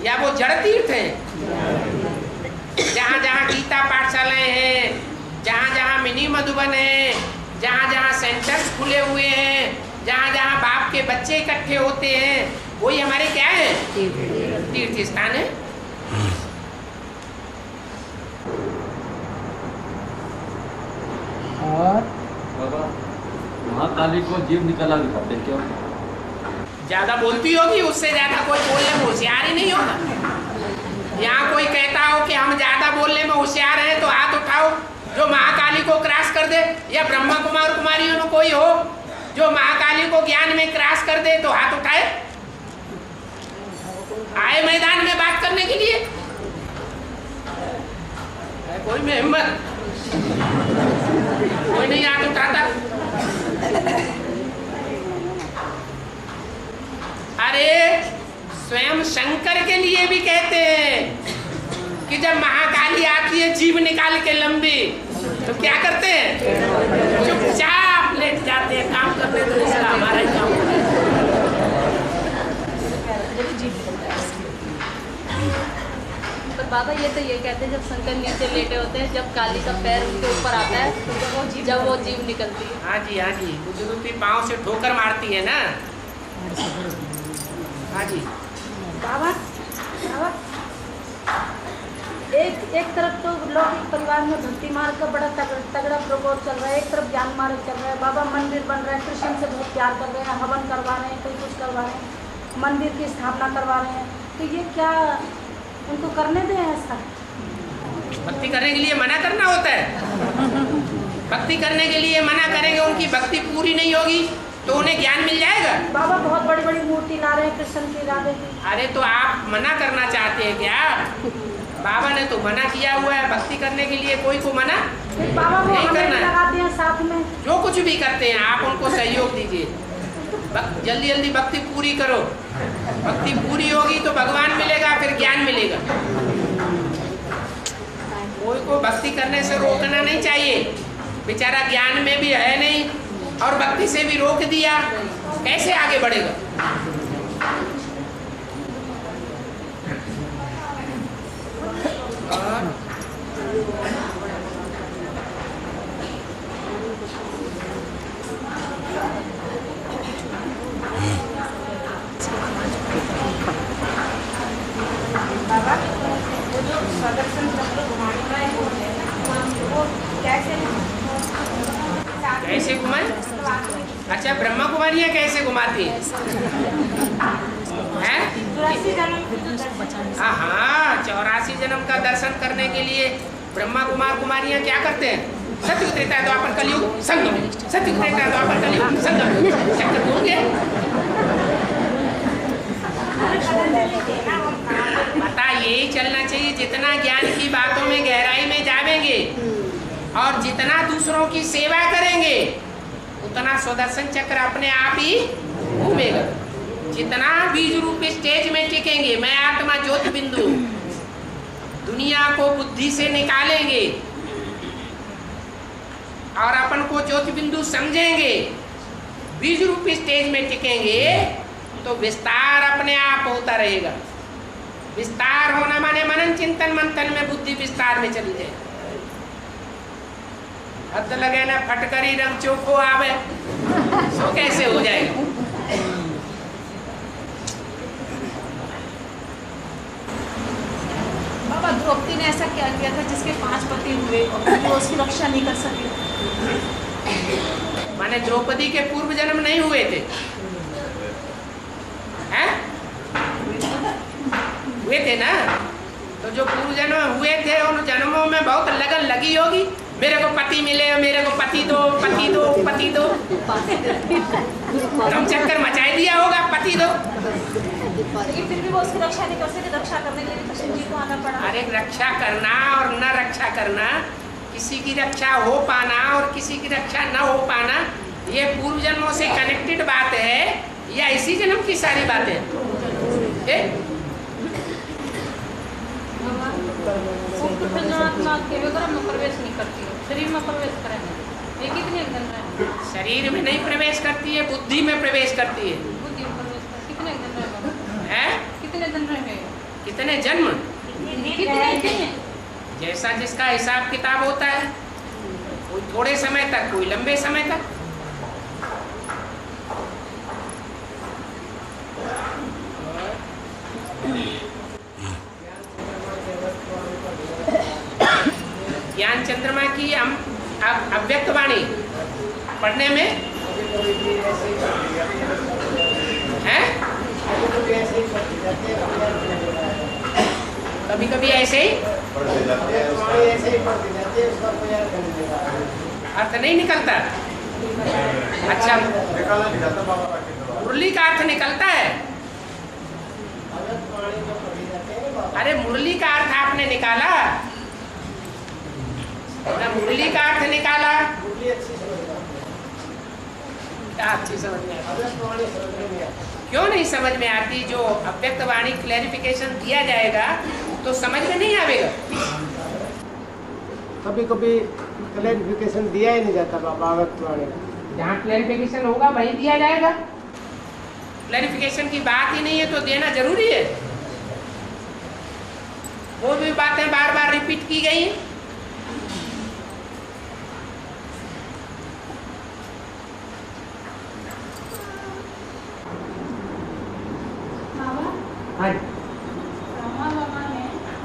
या वो जड़ तीर्थ है? जहाँ जहाँ गीता पाठशालाएं हैं, जहाँ जहाँ मिनी मधुबन है, जहाँ जहाँ सेंटर्स खुले हुए हैं, जहाँ जहाँ बाप के बच्चे इकट्ठे होते हैं वही हमारे क्या है? तीर्थ स्थान है। और बाबा महाकाली को जीव निकाला दिखाते क्यों? ज्यादा बोलती होगी उससे ज्यादा कोई बोलने में होशियार ही नहीं होगा। यहाँ कोई कहता हो कि हम ज्यादा बोलने में होशियार हैं तो हाथ उठाओ जो महाकाली को क्रॉस कर दे, या ब्रह्मा कुमार कुमारियों में कोई हो जो महाकाली को ज्ञान में क्रॉस कर दे तो हाथ उठाए। आए मैदान में बात करने के लिए कोई में हिम्मत कोई नहीं हाथ उठाता। अरे स्वयं शंकर के लिए भी कहते हैं कि जब महाकाली आती है जीव निकाल के लंबी तो क्या करते हैं? चुपचाप लेट जाते हैं, काम करते तो इसका हमारा ही काम होता है। पर बाबा ये तो ये कहते हैं जब शंकर नीचे लेटे होते हैं, जब काली का पैर उनके ऊपर आता है तो जब वो जीव निकलती है। हाँ जी, हाँ जी, बुजुर्ग पाँव से ठोकर मारती है ना। हाँ जी बाबा बाबा एक तरफ तो लौकिक परिवार में भक्ति मार्ग का बड़ा तगड़ा प्रकोप चल रहा है, एक तरफ ज्ञान मार्ग चल रहा है। बाबा मंदिर बन रहा है, कृष्ण से बहुत प्यार कर रहे हैं, हवन करवा रहे हैं, कोई कुछ करवा रहे हैं। मंदिर की स्थापना करवा रहे हैं, तो ये क्या उनको करने दें ऐसा? भक्ति करने के लिए मना करना होता है? भक्ति करने के लिए मना करेंगे, उनकी भक्ति पूरी नहीं होगी तो उन्हें ज्ञान मिल जाएगा? बाबा बहुत बड़ी बड़ी मूर्ति ला रहे हैं कृष्ण की, राधे की। अरे तो आप मना करना चाहते हैं क्या? बाबा ने तो मना किया हुआ है, भक्ति करने के लिए कोई को मना बाबा वो नहीं करना है। लगाते हैं साथ में। जो कुछ भी करते हैं आप उनको सहयोग दीजिए, जल्दी जल्दी भक्ति पूरी करो। भक्ति पूरी होगी तो भगवान मिलेगा, फिर ज्ञान मिलेगा। कोई को भक्ति करने से रोकना नहीं चाहिए, बेचारा ज्ञान में भी है नहीं और भक्ति से भी रोक दिया, कैसे आगे बढ़ेगा? बाबा वो जो प्रदर्शन चक्र घुमाने का है वो कैसे घुमाए? अच्छा, ब्रह्मा कुमारियाँ कैसे घुमाती हैं? 84 जन्म का दर्शन करने के लिए ब्रह्मा कुमारियाँ क्या करते हैं? सत्युग त्रेता द्वापर कलयुग संगम, सत्युग त्रेता द्वापर कलयुग संगम चक्कर घूमगे। पता यही चलना चाहिए, जितना ज्ञान की बातों में गहराई में जावेंगे और जितना दूसरों की सेवा करेंगे उतना सुदर्शन चक्र अपने आप ही घूमेगा। जितना बीज रूप स्टेज में टिकेंगे, मैं आत्मा ज्योति बिंदु, दुनिया को बुद्धि से निकालेंगे और अपन को ज्योति बिंदु समझेंगे, बीज रूप स्टेज में टिकेंगे तो विस्तार अपने आप होता रहेगा। विस्तार होना माने मनन चिंतन मंथन में बुद्धि विस्तार में चली जाए। हद लगे ना फटकरी रंग चोखो आवे, सो कैसे हो जाएगा? बाबा द्रौपदी ने ऐसा क्या किया था जिसके 5 पति हुए और वो उसकी रक्षा नहीं कर सके? माने द्रौपदी के पूर्व जन्म नहीं हुए थे? हैं? हुए थे ना? तो जो पूर्व जन्म हुए थे उन जन्मों में बहुत लगन लगी होगी, मेरे को पति मिले, मेरे को पति दो, पति दो, पति दो, हम चक्कर मचाए दिया होगा, पति दो। लेकिन फिर भी वो उसकी रक्षा नहीं कर सके, रक्षा करने के लिए कृष्ण जी को आना पड़ा। अरे रक्षा करना और न रक्षा करना, किसी की रक्षा हो पाना और किसी की रक्षा न हो पाना, ये पूर्व जन्मों से कनेक्टेड बात है या इसी जन्म की सारी बातें? प्रवेश नहीं करती है, शरीर में प्रवेश करेंगे, ये कितने दिन रहे? शरीर में नहीं प्रवेश करती है, बुद्धि में प्रवेश करती है। बुद्धि में प्रवेश कर कितने दिन रहे? हैं? कितने दिन रहेंगे? कितने जन्म? कितने दिन? जैसा जिसका हिसाब किताब होता है, कोई थोड़े समय तक, कोई लंबे समय तक। ज्ञान चंद्रमा की अव्यक्त वाणी पढ़ने में है, कभी कभी ऐसे ही अर्थ नहीं निकलता। अच्छा, मुरली का अर्थ निकलता है? अरे मुरली का अर्थ आपने निकाला ना, मुरली का अर्थ निकाला, क्या अच्छी समझ में आती? क्यों नहीं समझ में आती? जो अव्यक्त वाणी क्लैरिफिकेशन दिया जाएगा तो समझ में नहीं आवेगा। कभी कभी क्लैरिफिकेशन दिया ही नहीं जाता बाबा अव्यक्त वाणी। जहाँ क्लैरिफिकेशन होगा वहीं दिया जाएगा। क्लैरिफिकेशन की बात ही नहीं है तो देना जरूरी है। वो भी बातें बार बार रिपीट की गई हैं। हाँ, मामा बाबा ने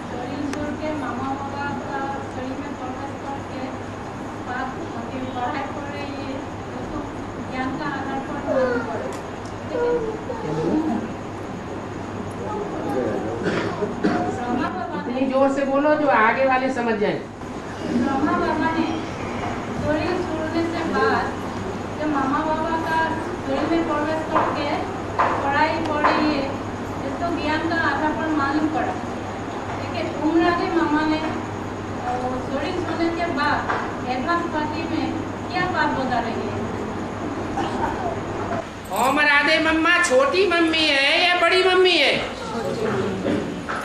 शरीर छोड़ के मामा बाबा का शरीर में प्रवेश करके बात पढ़ाई कर रही है, उसको ज्ञान का आधार पर मानना पड़ेगा। जोर से बोलो जो आगे वाले समझ जाए। ब्रह्मा बाबा ने शरीर छोड़ने से बाद जब मामा बाबा का शरीर में प्रवेश करके पढ़ाई पढ़ी है इसको ज्ञान का आधारपण मालूम पड़ा। लेकिन उम्र आदि मामा ने शरीर छोड़ने के बाद एडवांस पार्टी में क्या बात बता रही है? ओम राधे मम्मा छोटी मम्मी है या बड़ी मम्मी है?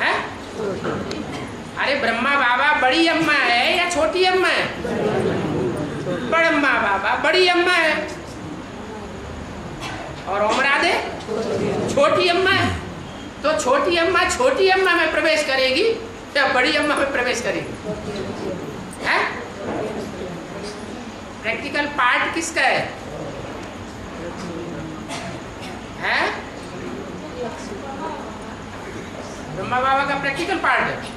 हैं? अरे ब्रह्मा बाबा बड़ी अम्मा है या छोटी अम्मा है? ब्रह्मा बाबा बड़ी अम्मा है और ओम राधे छोटी अम्मा है। तो छोटी अम्मा में प्रवेश करेगी या बड़ी अम्मा में प्रवेश करेगी? है? प्रैक्टिकल पार्ट किसका है? हैं? ब्रह्मा बाबा का प्रैक्टिकल पार्ट है।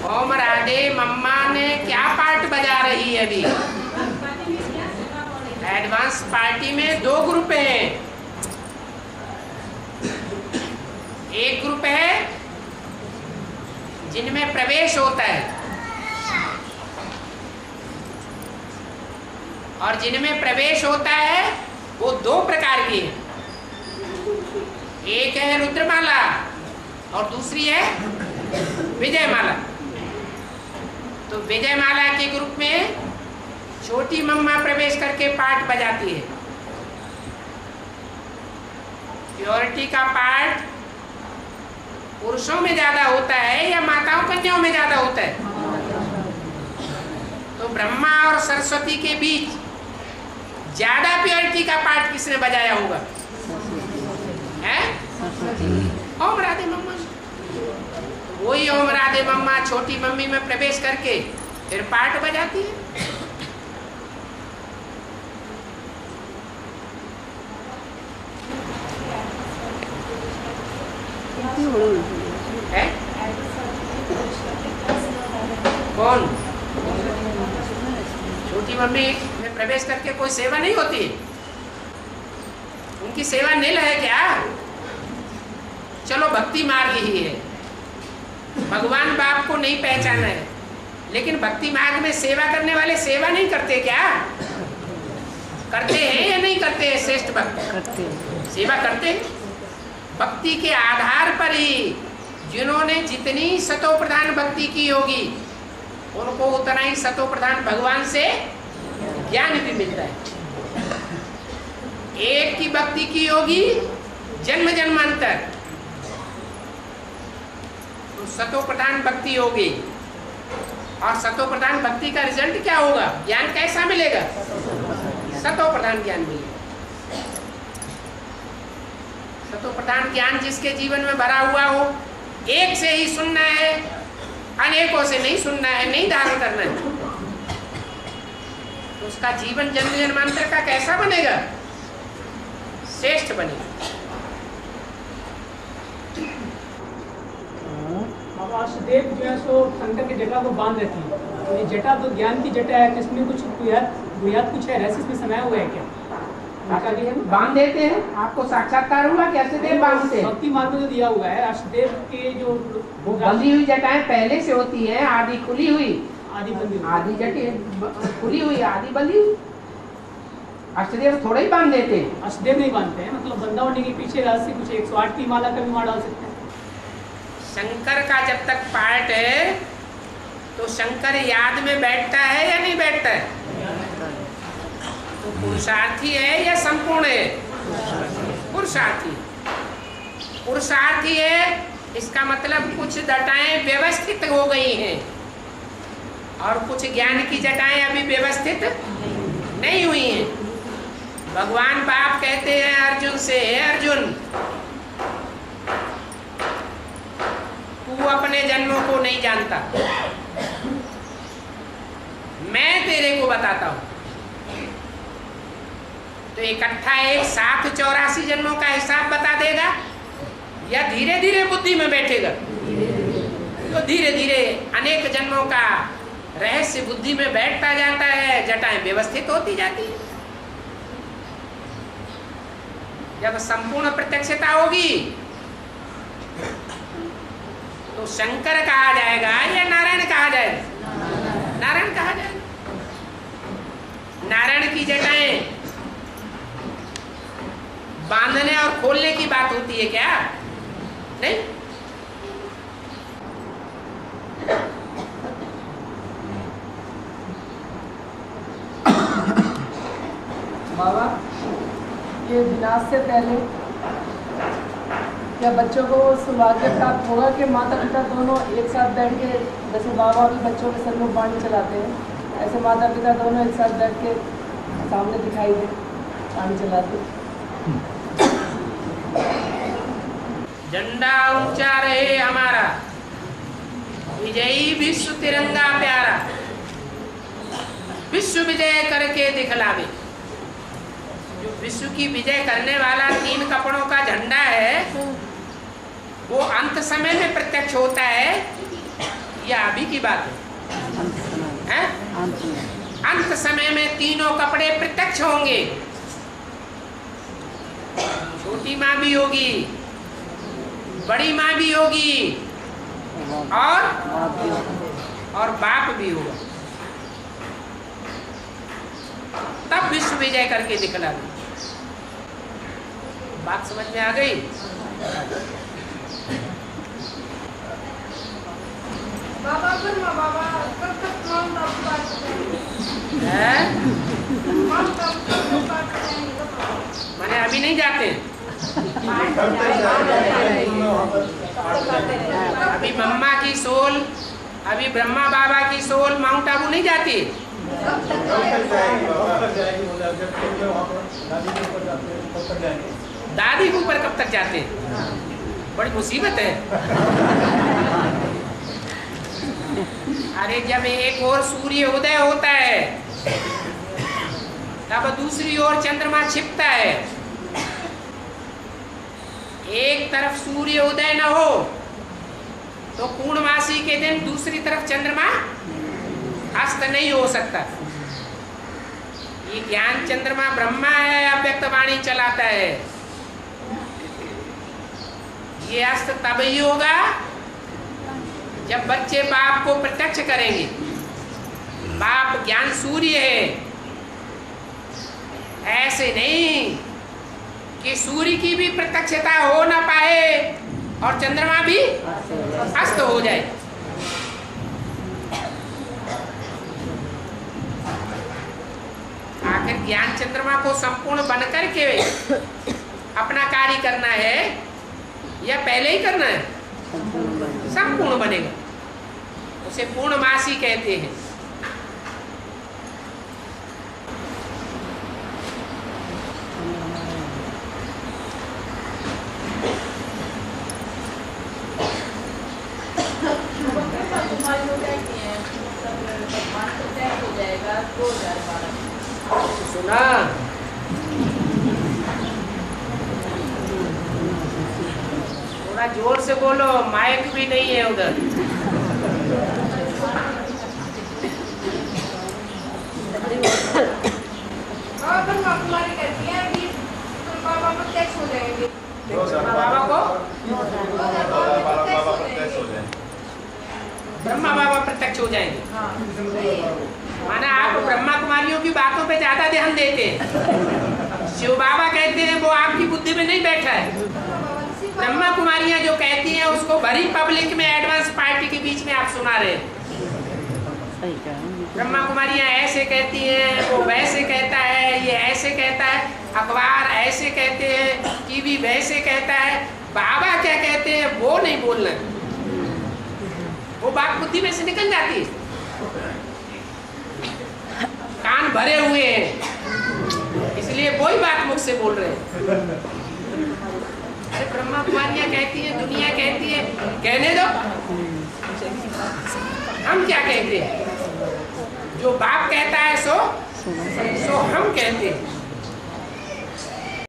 ओम राधे मम्मा ने क्या पार्ट बजा रही है अभी? एडवांस पार्टी में 2 ग्रुप हैं। एक ग्रुप है जिनमें प्रवेश होता है और जिनमें प्रवेश होता है वो 2 प्रकार की है। एक है रुद्रमाला और दूसरी है विजयमाला। तो विजयमाला के ग्रुप में छोटी मम्मा प्रवेश करके पार्ट बजाती है। प्योरिटी का पार्ट पुरुषों में ज्यादा होता है या माताओं कन्याओं में ज्यादा होता है? तो ब्रह्मा और सरस्वती के बीच ज्यादा प्योरिटी का पार्ट किसने बजाया होगा? है? ओम राधे मम्मा। वही ओम राधे मम्मा छोटी मम्मी में प्रवेश करके फिर पार्ट बजाती है। है? कौन? छोटी मम्मी में प्रवेश करके कोई सेवा नहीं होती? उनकी सेवा नील है क्या? चलो भक्ति मार्ग ही है, भगवान बाप को नहीं पहचाना है, लेकिन भक्ति मार्ग में सेवा करने वाले सेवा नहीं करते क्या? करते हैं या नहीं करते हैं? श्रेष्ठ भक्त करते हैं, सेवा करते हैं। भक्ति के आधार पर ही जिन्होंने जितनी सतो प्रधान भक्ति की होगी उनको उतना ही सतो प्रधान भगवान से ज्ञान भी मिलता है। एक की भक्ति की होगी जन्म जन्मांतर, तो सतो प्रधान भक्ति होगी और सतो प्रधान भक्ति का रिजल्ट क्या होगा? ज्ञान कैसा मिलेगा? सतो प्रधान ज्ञान मिलेगा। सतो प्रधान ज्ञान जिसके जीवन में भरा हुआ हो, एक से ही सुनना है, अनेकों से नहीं सुनना है, नहीं धारण करना है, तो उसका जीवन जन्म जन्मांतर का कैसा बनेगा? श्रेष्ठ बनेगा। वासुदेव जो है सो शंकर की जटा को बांध रहती है। ये जटा तो ज्ञान की जटा है, इसमें कुछ बुनियाद कुछ है, रहस्य इसमें समाया हुआ है क्या? बांध देते हैं। आपको साक्षात्कार हुआ कि अष्टदेव बांधते हैं? भक्ति मार्ग में जो दिया हुआ है, अष्टदेव के जो बंधी हुई जटाएं पहले से होती है, आदि खुली हुई, आदि बंधी, आदि जटे खुली हुई, आदि बंधी हुई। अष्टदेव थोड़ा ही बांध देते हैं। अष्टदेव नहीं बांधते हैं, मतलब बंधा होने के पीछे रहस्य कुछ 108 की माला का भी माला डाल सकते हैं। शंकर का जब तक पार्ट है तो शंकर याद में बैठता है या नहीं बैठता है? तो पुरुषार्थी है या संपूर्ण है? पुरुषार्थी। पुरुषार्थी है, इसका मतलब कुछ जटाएं व्यवस्थित हो गई हैं और कुछ ज्ञान की जटाएं अभी व्यवस्थित नहीं हुई हैं। भगवान बाप कहते हैं अर्जुन से, हे अर्जुन, तू अपने जन्मों को नहीं जानता, मैं तेरे को बताता हूं। तो इकट्ठा एक साथ 84 जन्मों का हिसाब बता देगा या धीरे धीरे बुद्धि में बैठेगा? तो धीरे धीरे अनेक जन्मों का रहस्य बुद्धि में बैठता जाता है, जटाएं व्यवस्थित होती जाती है। जब संपूर्ण प्रत्यक्षता होगी तो शंकर कहा जाएगा या नारायण कहा जाएगा? नारायण कहा जाएगा। नारायण की जटाएं बांधने और खोलने की बात होती है क्या? नहीं। बाबा, ये विनाश से पहले क्या बच्चों को सौभाग्य प्राप्त होगा कि माता पिता दोनों एक साथ बैठ के, जैसे बाबा भी बच्चों के सर में वाणी चलाते हैं, ऐसे माता पिता दोनों एक साथ बैठ के सामने दिखाई दे वाणी चलाते? झंडा ऊंचा रहे हमारा, विजयी विश्व तिरंगा प्यारा, विश्व विजय करके दिखलावे। जो विश्व की विजय करने वाला 3 कपड़ों का झंडा है वो अंत समय में प्रत्यक्ष होता है या अभी की बात है? अंत समय में तीनों कपड़े प्रत्यक्ष होंगे। छोटी माँ भी होगी, बड़ी माँ भी होगी और बाप भी होगा। तब विश्व विजय करके दिखला। बात समझ में आ गई? बाबा कब तक माउंट आबू बात मैंने अभी नहीं जाते, अभी मम्मा की सोल, अभी ब्रह्मा बाबा की सोल माउंट आबू नहीं जाती। दादी के ऊपर कब तक जाते हैं? बड़ी मुसीबत है। अरे जब एक और सूर्य उदय होता है तब दूसरी ओर चंद्रमा छिपता है। एक तरफ सूर्य उदय न हो तो पूर्णमासी के दिन दूसरी तरफ चंद्रमा अस्त नहीं हो सकता। ये ज्ञान चंद्रमा ब्रह्मा है, अव्यक्त वाणी चलाता है। ये अस्त तब ही होगा जब बच्चे बाप को प्रत्यक्ष करेंगे। बाप ज्ञान सूर्य है, ऐसे नहीं कि सूर्य की भी प्रत्यक्षता हो ना पाए और चंद्रमा भी अस्त हो जाए। आखिर ज्ञान चंद्रमा को संपूर्ण बनकर के अपना कार्य करना है या पहले ही करना है? संपूर्ण बनेगा, उसे पूर्णमासी कहते हैं। सुना? थोड़ा जोर से बोलो, माइक भी नहीं है उधर। कुमारी कहती है कि बाबा प्रत्यक्ष हो जाएंगे। बाबा को ब्रह्मा बाबा प्रत्यक्ष हो जाएंगे। माना आप ब्रह्मा कुमारियों की बातों पे ज्यादा ध्यान देते हैं। शिव बाबा कहते हैं वो आपकी बुद्धि में नहीं बैठा है। ब्रह्मा कुमारियां जो कहती हैं उसको भरी पब्लिक में एडवांस पार्टी के बीच में आप सुना रहे हैं। ब्रह्मा कुमारियां ऐसे कहती हैं, वो वैसे कहता है, ये ऐसे कहता है, अखबार ऐसे कहते हैं, टीवी वैसे कहता है। बाबा क्या कहते हैं वो नहीं बोलना, वो बात बुद्धि में से निकल जाती है। कान भरे हुए हैं इसलिए वही बात मुझसे बोल रहे हैं। अरे ब्रह्मा कुमारियां कहती है, दुनिया कहती है, कहने दो। हम क्या कहते हैं? जो बाप कहता है सो हम कहते हैं।